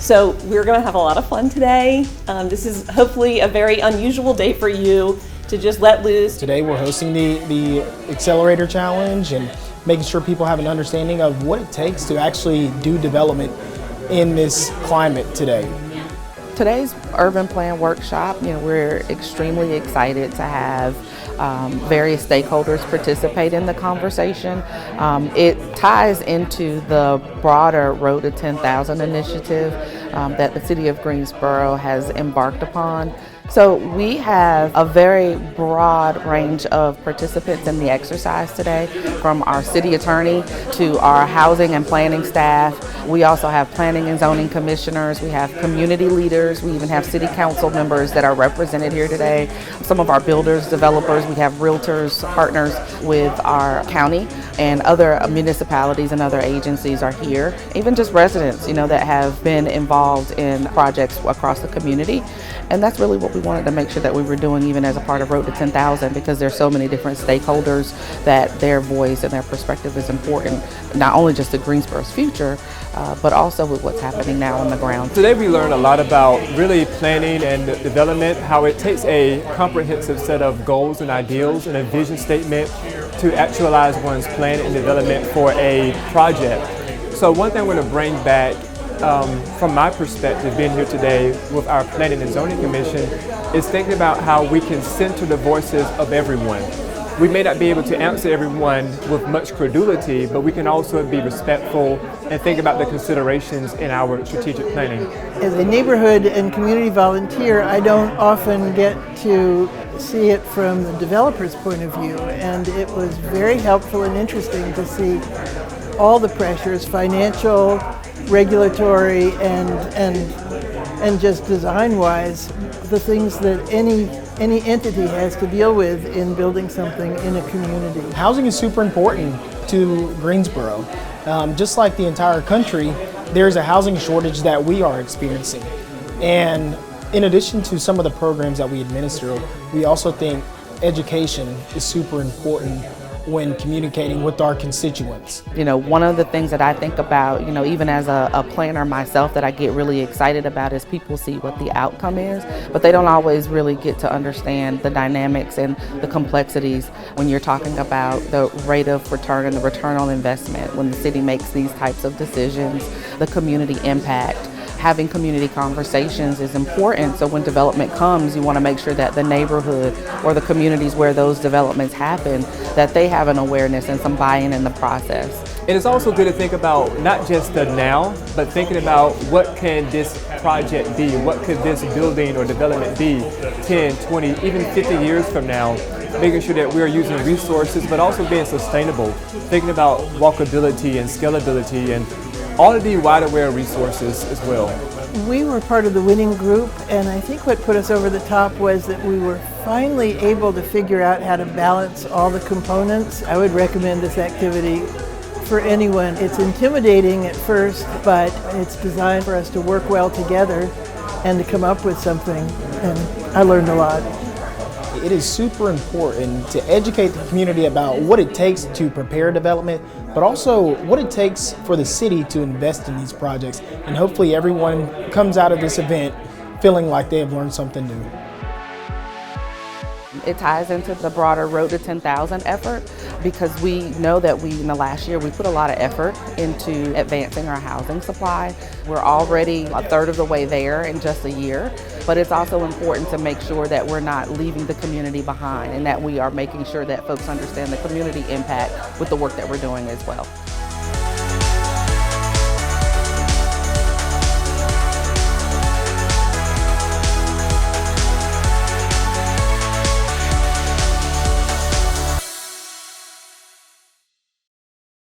So we're going to have a lot of fun today. This is hopefully a very unusual day for you to just let loose. Today we're hosting the Accelerator Challenge and making sure people have an understanding of what it takes to actually do development in this climate today. Today's urban plan workshop, we're extremely excited to have various stakeholders participate in the conversation. It ties into the broader Road to 10,000 initiative that the City of Greensboro has embarked upon. So we have a very broad range of participants in the exercise today, from our city attorney to our housing and planning staff. We also have planning and zoning commissioners, we have community leaders, we even have city council members that are represented here today. Some of our builders, developers, we have realtors, partners with our county, and other municipalities and other agencies are here. Even just residents, that have been involved in projects across the community. And that's really what we wanted to make sure that we were doing even as a part of Road to 10,000, because there's so many different stakeholders that their voice and their perspective is important, not only just to Greensboro's future, but also with what's happening now on the ground. Today we learned a lot about really planning and development, how it takes a comprehensive set of goals and ideals and a vision statement to actualize one's plan and development for a project. So one thing I want to bring back from my perspective, being here today with our Planning and Zoning Commission, is thinking about how we can center the voices of everyone. We may not be able to answer everyone with much credulity, but we can also be respectful and think about the considerations in our strategic planning. As a neighborhood and community volunteer, I don't often get to see it from the developer's point of view, and it was very helpful and interesting to see all the pressures, financial, regulatory, and just design-wise, the things that any entity has to deal with in building something in a community. Housing is super important to Greensboro. Just like the entire country, there's a housing shortage that we are experiencing. And in addition to some of the programs that we administer, we also think education is super important when communicating with our constituents. One of the things that I think about, even as a planner myself, that I get really excited about is people see what the outcome is, but they don't always really get to understand the dynamics and the complexities when you're talking about the rate of return and the return on investment when the city makes these types of decisions, the community impact. Having community conversations is important, so when development comes, you want to make sure that the neighborhood or the communities where those developments happen, that they have an awareness and some buy-in in the process. And it's also good to think about not just the now, but thinking about what can this project be, what could this building or development be 10, 20, even 50 years from now, making sure that we're using resources, but also being sustainable, thinking about walkability and scalability and all of the wide aware resources as well. We were part of the winning group, and I think what put us over the top was that we were finally able to figure out how to balance all the components. I would recommend this activity for anyone. It's intimidating at first, but it's designed for us to work well together and to come up with something, and I learned a lot. It is super important to educate the community about what it takes to prepare development, but also what it takes for the city to invest in these projects. And hopefully everyone comes out of this event feeling like they have learned something new. It ties into the broader Road to 10,000 effort, because we know that in the last year, we put a lot of effort into advancing our housing supply. We're already a third of the way there in just a year, but it's also important to make sure that we're not leaving the community behind and that we are making sure that folks understand the community impact with the work that we're doing as well.